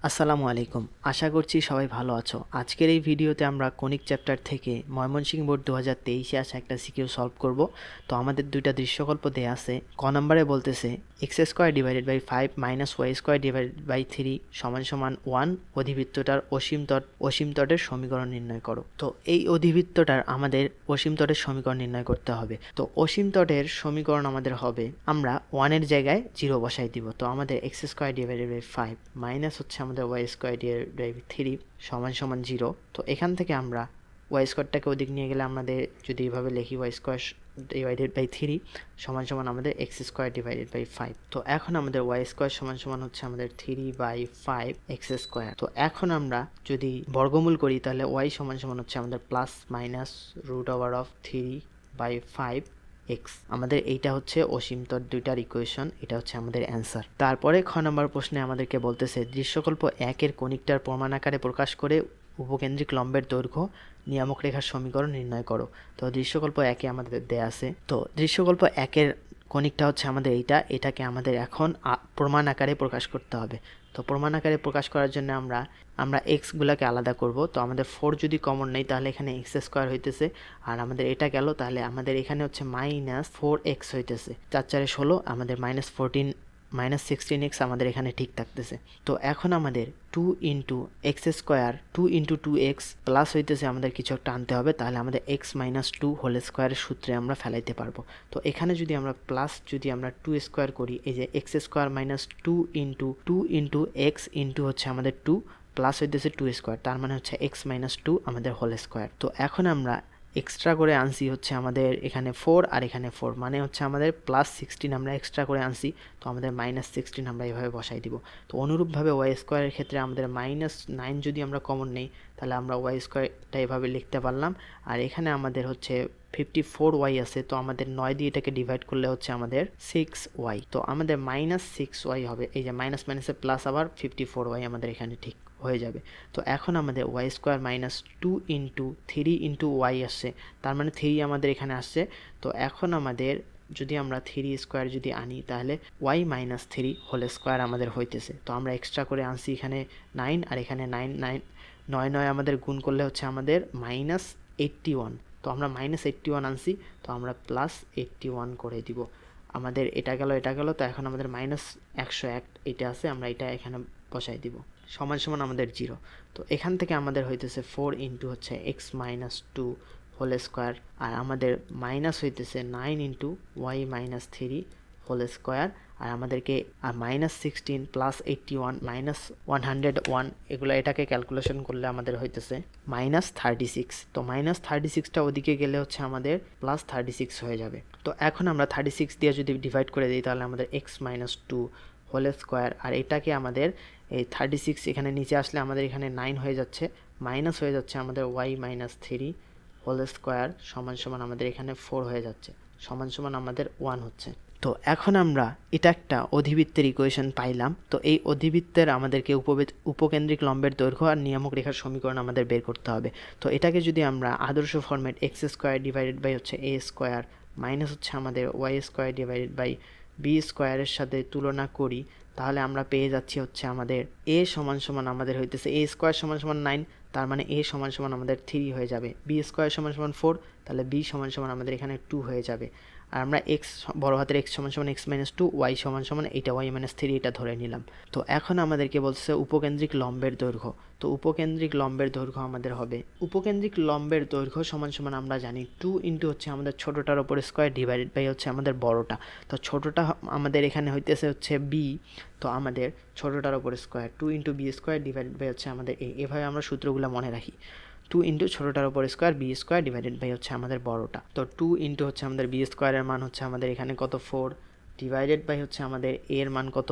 আসসালামু আলাইকুম। আশা করছি সবাই ভালো আছো। আজকের এই ভিডিওতে আমরা কনিক চ্যাপ্টার থেকে ময়মনসিংহ বোর্ড 2023-এ আসা একটা সিকিউ সলভ করব। তো আমাদের দুইটা দৃশ্যকল্প দেয়া আছে। ক নম্বরে বলতেছে x² divided by 5 minus y² divided by 3 সমান সমান 1 অধিবৃত্তটার অসীম তটের সমীকরণ নির্ণয় করো। তো এই অধিবৃত্তটার আমাদের অসীম তটের সমীকরণ নির্ণয় করতে হবে। তো অসীম তটের সমীকরণ আমাদের হবে, আমরা 1 এর জায়গায় 0 বসাই দিব। তো আমাদের x² ডিভাইডেড বাই 5 মাইনাস হচ্ছে আমাদের y² ডিভাইডেড বাই 3 সমান সমান 0। তো এখান থেকে আমরা y²টাকে ওদিক নিয়ে গেলে আমাদের যদি এইভাবে লিখি y² ডিভাইডেড বাই 3 সমান সমান আমাদের x² ডিভাইডেড বাই 5। তো এখন আমাদের y² সমান সমান হচ্ছে আমাদের 3/5 x²। তো এখন আমরা যদি বর্গমূল করি তাহলে y সমান সমান হচ্ছে আমাদের প্লাস মাইনাস √3/5 x। আমাদের এইটা হচ্ছে অসীম তট দুইটার ইকুয়েশন, এটা হচ্ছে আমাদের অ্যান্সার। তারপরে খ নম্বর প্রশ্নে আমাদেরকে বলতেছে দৃশ্যকল্প 1-এর কনিকটার প্রমাণ আকারে প্রকাশ করে উপকেন্দ্রিক লম্বের দৈর্ঘ্য নিয়ামক রেখার সমীকরণ নির্ণয় করো। তো দৃশ্যকল্প 1-এ আমাদের দেয়া আছে। তো দৃশ্যকল্প 1-এর কনিকটা হচ্ছে আমাদের এটাকে আমাদের এখন প্রমাণ আকারে প্রকাশ করতে হবে। তো প্রমাণ আকারে প্রকাশ করার জন্য আমরা এক্সগুলোকে আলাদা করব। তো আমাদের 4 যদি কমন নেই তাহলে এখানে x² হইতেছে, আর আমাদের এটা গেল, তাহলে আমাদের এখানে হচ্ছে -4x হইতেছে। 4×4 16, আমাদের -16x আমাদের এখানে ঠিক থাকতেছে। তো এখন আমাদের 2 into x² 2 into 2x plus হইতেছে আমাদের কিছু একটা আনতে হবে, তাহলে আমাদের x - 2 হোল স্কোয়ারের সূত্রে আমরা ফেলাইতে পারবো। তো এখানে যদি আমরা প্লাস যদি আমরা 2² করি, এই যে x² - 2 ইন্টু x ইন্টু হচ্ছে আমাদের 2 প্লাস হইতেছে 2² তার মানে হচ্ছে x - 2 আমাদের হোল স্কোয়ার। তো এখন আমরা এক্সট্রা করে আনছি হচ্ছে আমাদের এখানে 4 আর এখানে 4, মানে হচ্ছে আমাদের +16 আমরা এক্সট্রা করে আনছি। তো আমাদের -16 আমরা এভাবে বসাই দিব। তো অনুরূপভাবে y² ক্ষেত্রে আমাদের -9 যদি আমরা কমন নেই তাহলে আমরা y²টা এভাবে লিখতে পারলাম। আর এখানে আমাদের হচ্ছে 54y আছে, তো আমাদের 9 দিয়ে এটাকে ডিভাইড করলে হচ্ছে আমাদের 6y। তো আমাদের -6y হবে, এই যে মাইনাস মাইনাসে প্লাস আবার 54y আমাদের এখানে ঠিক হয়ে যাবে। তো এখন আমাদের y² - 2 ইন্টু 3 ইন্টু y আসছে, তার মানে 3 আমাদের এখানে আসছে। তো এখন আমাদের যদি আমরা 3² যদি আনি তাহলে y - 3 হোল স্কোয়ার আমাদের হইতেছে। তো আমরা এক্সট্রা করে আনছি এখানে 9, আর এখানে 9 আমাদের গুণ করলে হচ্ছে আমাদের -81। তো আমরা -81 আনছি, তো আমরা +81 করে দিব। আমাদের এটা গেল, তো এখন আমাদের -101 এটা আছে, আমরা এটা এখানে বসাই দিব সমান সমান আমাদের 0। তো এখান থেকে আমাদের হইতেছে 4 ইন্টু হচ্ছে x - 2 হোল স্কোয়ার, আর আমাদের মাইনাস হইতেছে 9 ইন্টু y - 3 হোল স্কোয়ার, আর আমাদেরকে -16 +81 -101 এগুলো এটাকে ক্যালকুলেশন করলে আমাদের হইতেছে -36। তো -36টা ওদিকে গেলে হচ্ছে আমাদের +36 হয়ে যাবে। তো এখন আমরা 36 দিয়ে যদি ডিভাইড করে দিই তাহলে আমাদের x - 2 হোল স্কোয়ার, আর এটাকে আমাদের এই 36 এখানে নিচে আসলে আমাদের এখানে 9 হয়ে যাচ্ছে, মাইনাস হয়ে যাচ্ছে আমাদের y - 3 হোল স্কোয়ার সমান সমান আমাদের এখানে 4 হয়ে যাচ্ছে, সমান সমান আমাদের 1 হচ্ছে। তো এখন আমরা এটা একটা অধিবৃত্তের ইকুয়েশন পাইলাম। তো এই অধিবৃত্তের আমাদেরকে উপকেন্দ্রিক লম্বের দৈর্ঘ্য আর নিয়ামক রেখার সমীকরণ আমাদের বের করতে হবে। তো এটাকে যদি আমরা আদর্শ ফরম্যাট x² ডিভাইডেড বাই হচ্ছে a² মাইনাস হচ্ছে আমাদের y² ডিভাইডেড বাই b² এর সাথে তুলনা করি, তাহলে আমরা পেয়ে যাচ্ছি হচ্ছে আমাদের a সমান সমান আমাদের হইতেছে a² সমান সমান 9, তার মানে a সমান সমান আমাদের 3 হয়ে যাবে। b² সমান সমান 4, তাহলে b সমান সমান আমাদের এখানে 2 হয়ে যাবে। আর আমরা বড় হাতের x সমান সমান x - 2, y সমান সমান এটা y - 3 এটা ধরে নিলাম। তো এখন আমাদেরকে বলছে উপকেন্দ্রিক লম্বের দৈর্ঘ্য। তো উপকেন্দ্রিক লম্বের দৈর্ঘ্য আমাদের হবে, উপকেন্দ্রিক লম্বের দৈর্ঘ্য সমান সমান আমরা জানি 2 ইন্টু হচ্ছে আমাদের ছোটোটার ওপর স্কোয়ার ডিভাইডেড বাই হচ্ছে আমাদের বড়টা। তো ছোটোটা আমাদের এখানে হইতেছে হচ্ছে b, তো আমাদের ছোটোটার ওপর square 2 into b² divided by হচ্ছে আমাদের এভাবে আমরা সূত্রগুলো মনে রাখি। 2 ইন্টু ছোটোটার ওপর স্কোয়ার b² ডিভাইডেড বাই হচ্ছে আমাদের বড়টা। তো 2 ইন্টু হচ্ছে আমাদের b² এর মান হচ্ছে আমাদের এখানে কত 4 ডিভাইডেড বাই হচ্ছে আমাদের এর মান কত,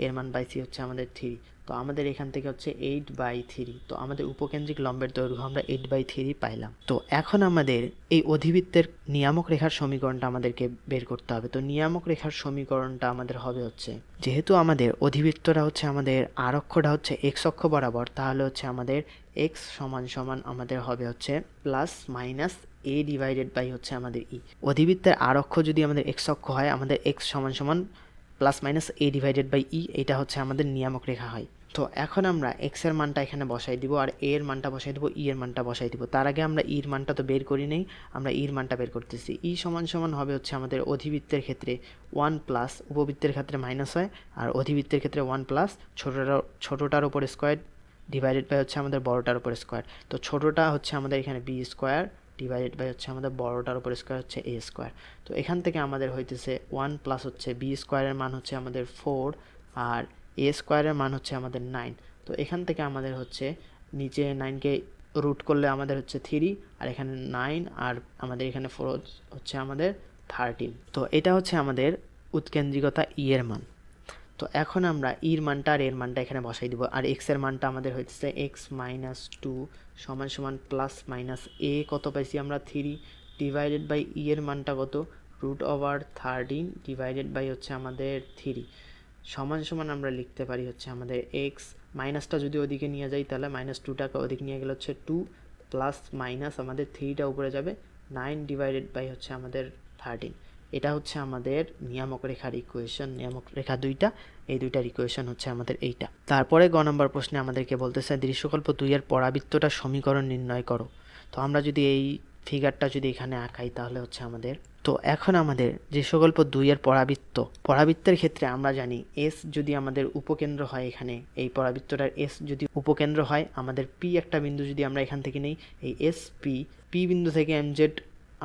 এর মান বাই সি হচ্ছে আমাদের 3। তো আমাদের এখান থেকে হচ্ছে 8/3। তো আমাদের উপকেন্দ্রিক লম্বের দৈর্ঘ্য আমরা 8/3 পাইলাম। তো এখন আমাদের এই অধিবৃত্তের নিয়ামক রেখার সমীকরণটা আমাদেরকে বের করতে হবে। তো নিয়ামক রেখার সমীকরণটা আমাদের হবে হচ্ছে, যেহেতু আমাদের অধিবৃত্তটা হচ্ছে আমাদের আর অক্ষটা হচ্ছে x অক্ষ বরাবর, তাহলে হচ্ছে আমাদের x সমান সমান আমাদের হবে হচ্ছে plus minus a divided by হচ্ছে আমাদের ই। অধিবৃত্তের আর অক্ষ যদি আমাদের x অক্ষ হয়, আমাদের x সমান সমান plus minus a divided by e, এটা হচ্ছে আমাদের নিয়ামক রেখা হয়। তো এখন আমরা এক্স এর মানটা এখানে বসাই দিব আর এ এর মানটা বসাই দিব, ই এর মানটা বসাই দিব। তার আগে আমরা ইর মানটা তো বের করি নেই, আমরা ইর মানটা বের করতেছি। ই সমান সমান হবে হচ্ছে আমাদের অধিবৃত্তের ক্ষেত্রে 1 প্লাস, উপবৃত্তের ক্ষেত্রে মাইনাস হয়, আর অধিবৃত্তের ক্ষেত্রে 1 প্লাস ছোটোটার উপর স্কোয়ার ডিভাইডেড বাই হচ্ছে আমাদের বড়টার উপর স্কোয়ার। তো ছোটোটা হচ্ছে আমাদের এখানে বি স্কোয়ার ডিভাইডেড বাই হচ্ছে আমাদের বড়টার উপর স্কোয়ার হচ্ছে এ স্কোয়ার। তো এখান থেকে আমাদের হইতেছে 1 প্লাস হচ্ছে বি স্কোয়ারের মান হচ্ছে আমাদের 4 আর এ স্কোয়ারের মান হচ্ছে আমাদের 9। তো এখান থেকে আমাদের হচ্ছে নিচে 9কে রুট করলে আমাদের হচ্ছে 3 আর এখানে 9 আর আমাদের এখানে 4 হচ্ছে আমাদের 13। তো এটা হচ্ছে আমাদের উৎকেন্দ্রিকতা ই এর মান। তো এখন আমরা ইর মানটা আর এর মানটা এখানে বসাই দিব, আর এক্স এর মানটা আমাদের হচ্ছে এক্স মাইনাস 2 সমান সমান প্লাস মাইনাস এ কত পাইছি আমরা 3 ডিভাইডেড বাই ই এর মানটা কত √13 ডিভাইডেড বাই হচ্ছে আমাদের 3 সমান সমান আমরা লিখতে পারি হচ্ছে আমাদের এক্স মাইনাসটা যদি ওদিকে নিয়ে যাই তাহলে -2টাকে ওদিকে নিয়ে গেলে হচ্ছে 2 প্লাস মাইনাস আমাদের 3টা উপরে যাবে 9 ডিভাইডেড বাই হচ্ছে আমাদের 13। এটা হচ্ছে আমাদের নিয়ামক রেখার ইকুয়েশন, নিয়ামক রেখা দুইটা, এই দুইটার ইকুয়েশন হচ্ছে আমাদের এইটা। তারপরে গ নম্বর প্রশ্নে আমাদেরকে বলতেছে দৃশ্যকল্প 2 এর পরাবৃত্তটার সমীকরণ নির্ণয় করো। তো আমরা যদি এই ফিগারটা যদি এখানে আঁকাই তাহলে হচ্ছে আমাদের, তো এখন আমাদের দৃশ্যকল্প 2 এর পরাবৃত্তের ক্ষেত্রে আমরা জানি এস যদি আমাদের উপকেন্দ্র হয়, এখানে এই পরাবৃত্তটার এস যদি উপকেন্দ্র হয়, আমাদের পি একটা বিন্দু যদি আমরা এখান থেকে নেই, এই এস পি বিন্দু থেকে এমজেড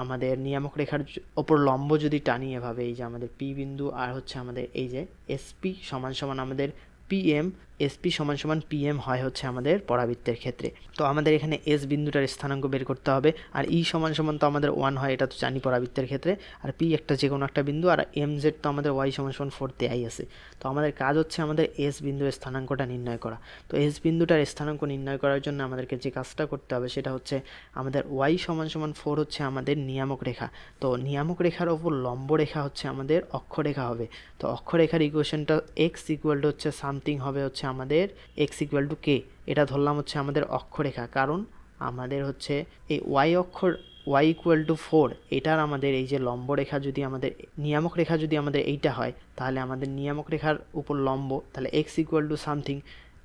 আমাদের নিয়ামক রেখার ওপর লম্ব যদি টানি এভাবে, এই যে আমাদের পি বিন্দু আর হচ্ছে আমাদের এই যে এসপি সমান সমান আমাদের পিএম, এসপি সমান সমান পিএম হয় হচ্ছে আমাদের পরাবৃত্তের ক্ষেত্রে। তো আমাদের এখানে এস বিন্দুটার স্থানাঙ্ক বের করতে হবে, আর ই সমান সমান তো আমাদের 1 হয়, এটা তো জানি পরাবৃত্তের ক্ষেত্রে, আর পি একটা যে কোনো একটা বিন্দু, আর এম জেড তো আমাদের ওয়াই সমান সমান 4 দেয়াই আছে। তো আমাদের কাজ হচ্ছে আমাদের এস বিন্দুর স্থানাঙ্কটা নির্ণয় করা। তো এস বিন্দুটার স্থানাঙ্ক নির্ণয় করার জন্য আমাদেরকে যে কাজটা করতে হবে সেটা হচ্ছে আমাদের ওয়াই সমান সমান 4 হচ্ছে আমাদের নিয়ামক রেখা। তো নিয়ামক রেখার ওপর লম্ব রেখা হচ্ছে আমাদের অক্ষরেখা হবে। তো অক্ষরেখার ইকুয়েশনটা এক্স ইকুয়াল টু হচ্ছে সামথিং হবে হচ্ছে আমাদের এক্স ইকুয়াল টু কে, এটা ধরলাম হচ্ছে আমাদের অক্ষরেখা, কারণ আমাদের হচ্ছে এই ওয়াই ইকুয়াল টু 4 এটার আমাদের এই যে লম্ব রেখা যদি আমাদের নিয়ামক রেখা যদি আমাদের এইটা হয়, তাহলে আমাদের নিয়ামক রেখার উপর লম্ব, তাহলে এক্স ইকুয়াল টু সামথিং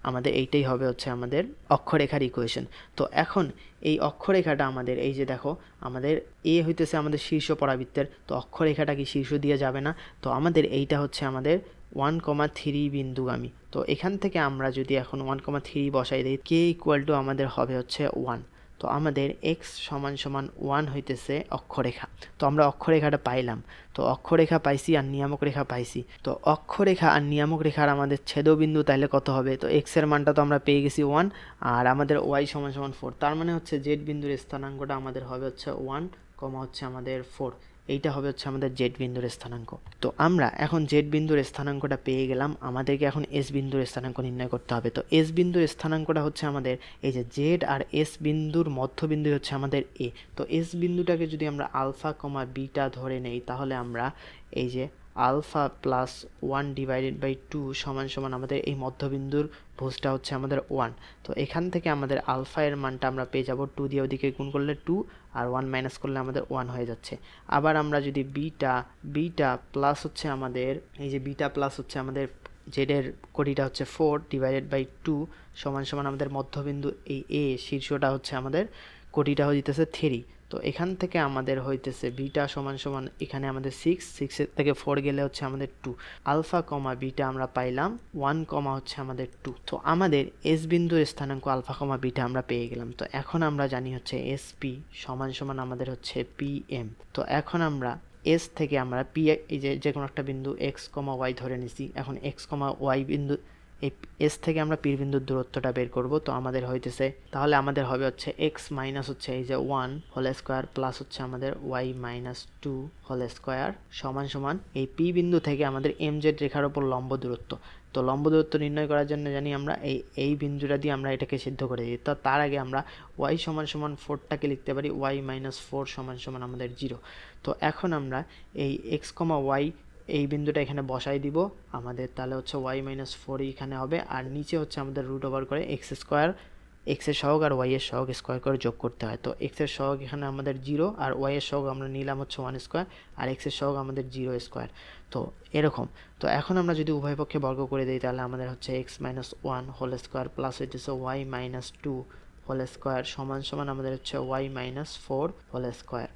আমাদের এইটাই হবে হচ্ছে আমাদের অক্ষরেখার ইকুয়েশন। তো এখন এই অক্ষরেখাটা আমাদের এই যে দেখো আমাদের এ হইতেছে আমাদের শীর্ষ পরাবৃত্তের, তো অক্ষরেখাটা কি শীর্ষ দিয়ে যাবে না? তো আমাদের এইটা হচ্ছে আমাদের 1,3 বিন্দুগামী। তো এখান থেকে আমরা যদি এখন 1,3 বসাই দিই, কে ইকুয়াল টু আমাদের হবে হচ্ছে 1। তো আমাদের এক্স সমান সমান 1 হইতেছে অক্ষরেখা। তো আমরা অক্ষরেখাটা পাইলাম, তো অক্ষরেখা পাইছি আর নিয়ামক রেখা পাইছি। তো অক্ষরেখা আর নিয়ামক রেখার আমাদের ছেদবিন্দু তাইলে কত হবে? তো এক্স এর মানটা তো আমরা পেয়ে গেছি 1, আর আমাদের ওয়াই সমান সমান 4, তার মানে হচ্ছে জেড বিন্দুর স্থানাঙ্কটা আমাদের হবে হচ্ছে 1, হচ্ছে আমাদের 4। এইটা হবে হচ্ছে আমাদের জেড বিন্দুর স্থানাঙ্ক। তো আমরা এখন জেড বিন্দুর স্থানাঙ্কটা পেয়ে গেলাম, আমাদেরকে এখন এস বিন্দুর স্থানাঙ্ক নির্ণয় করতে হবে। তো এস বিন্দুর স্থানাঙ্কটা হচ্ছে আমাদের এই যে জেড আর এস বিন্দুর মধ্যবিন্দু হচ্ছে আমাদের এ। তো এস বিন্দুটাকে যদি আমরা আলফা কমা বিটা ধরে নেই, তাহলে আমরা এই যে আলফা প্লাস 1 ডিভাইডেড বাই 2 সমান সমান আমাদের এই মধ্যবিন্দুর ভুজটা হচ্ছে আমাদের 1। তো এখান থেকে আমাদের আলফা এর মানটা আমরা পেয়ে যাব 2 দিয়ে ওদিকে গুণ করলে 2 আর 1 মাইনাস করলে আমাদের 1 হয়ে যাচ্ছে। আবার আমরা যদি বিটা প্লাস হচ্ছে আমাদের এই যে বিটা প্লাস হচ্ছে আমাদের জেডের কোটিটা হচ্ছে 4 ডিভাইডেড বাই 2 সমান সমান আমাদের মধ্যবিন্দু এই এ শীর্ষটা হচ্ছে আমাদের কোটিটা হয়ে যেতেছে 3। তো এখান থেকে আমাদের হইতেছে বিটা সমান সমান এখানে আমাদের 6 থেকে 4 গেলে হচ্ছে আমাদের 2, আলফা কমা বিটা আমরা পাইলাম 1 কমা হচ্ছে আমাদের 2। তো আমাদের এস বিন্দুর স্থানাঙ্ক আলফা কমা বিটা আমরা পেয়ে গেলাম। তো এখন আমরা জানি হচ্ছে এসপি সমান সমান আমাদের হচ্ছে পিএম। তো এখন আমরা এস থেকে আমরা পি এই যে কোনো একটা বিন্দু এক্স কমা ওয়াই ধরে নিছি, এখন এক্স কমা ওয়াই বিন্দু এই এস থেকে আমরা পির বিন্দুর দূরত্বটা বের করব। তো আমাদের হইতেছে তাহলে আমাদের হবে হচ্ছে এক্স মাইনাস হচ্ছে এই যে 1 হোল স্কোয়ার প্লাস হচ্ছে আমাদের ওয়াই মাইনাস 2 হোল স্কোয়ার সমান সমান এই পি বিন্দু থেকে আমাদের এম জেড রেখার ওপর লম্ব দূরত্ব। তো লম্ব দূরত্ব নির্ণয় করার জন্য জানি আমরা এই বিন্দুটা দিয়ে আমরা এটাকে সিদ্ধ করে দিই। তো তার আগে আমরা ওয়াই সমান সমান 4টাকে লিখতে পারি ওয়াই মাইনাস 4 সমান সমান আমাদের 0। তো এখন আমরা এই এক্স কমা ওয়াই এই বিন্দুটা এখানে বসাই দিব আমাদের, তাহলে হচ্ছে ওয়াই মাইনাস 4 এখানে হবে, আর নিচে হচ্ছে আমাদের √করে এক্স স্কোয়ার এক্সের সহগ আর ওয়াই এর সহগ স্কোয়ার করে যোগ করতে হয়। তো এক্সের সহগ এখানে আমাদের 0 আর ওয়াই এর সহগ আমরা নিলাম হচ্ছে 1 স্কোয়ার আর এক্সের সহগ আমাদের 0 স্কোয়ার। তো এরকম। তো এখন আমরা যদি উভয় পক্ষে বর্গ করে দিই তাহলে আমাদের হচ্ছে x minus 1 whole square plus হচ্ছে ওয়াই মাইনাস 2 হোল স্কোয়ার সমান সমান আমাদের হচ্ছে ওয়াই মাইনাস 4 হোল স্কোয়ার।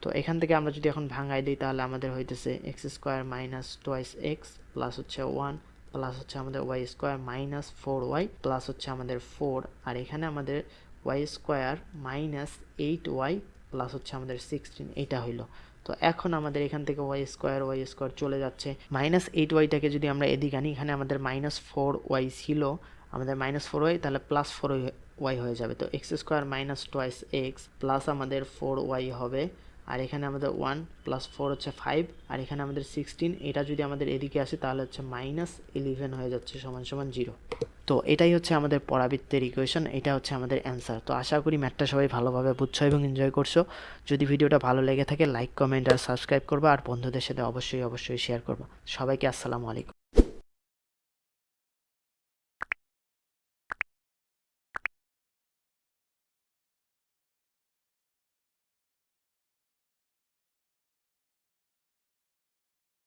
তো এখান থেকে আমরা যদি এখন ভাঙাই দিই তাহলে আমাদের হইতেছে x square minus twice x plus হচ্ছে 1 প্লাস হচ্ছে আমাদের Y square minus 4y plus হচ্ছে আমাদের 4 আর এখানে আমাদের Y square minus 8y plus হচ্ছে আমাদের 16 এটা হইলো। তো এখন আমাদের এখান থেকে ওয়াই স্কোয়ার চলে যাচ্ছে, মাইনাস 8yটাকে যদি আমরা এদিকে আনি এখানে আমাদের মাইনাস 4y ছিল, আমাদের মাইনাস 4y তাহলে প্লাস 4y হয়ে যাবে। তো x square minus twice x plus আমাদের 4y হবে আর এখানে আমাদের 1 প্লাস 4 হচ্ছে 5 আর এখানে আমাদের 16, এটা যদি আমাদের এদিকে আসে তাহলে হচ্ছে মাইনাস 11 হয়ে যাচ্ছে সমান সমান 0। তো এটাই হচ্ছে আমাদের পরাবৃত্তের ইকুয়েশন, এটা হচ্ছে আমাদের অ্যান্সার। তো আশা করি ম্যাথটা সবাই ভালোভাবে বুঝছো এবং এনজয় করছো। যদি ভিডিওটা ভালো লেগে থাকে লাইক কমেন্ট আর সাবস্ক্রাইব করবা আর বন্ধুদের সাথে অবশ্যই শেয়ার করবা। সবাইকে আসসালামু আলাইকুম।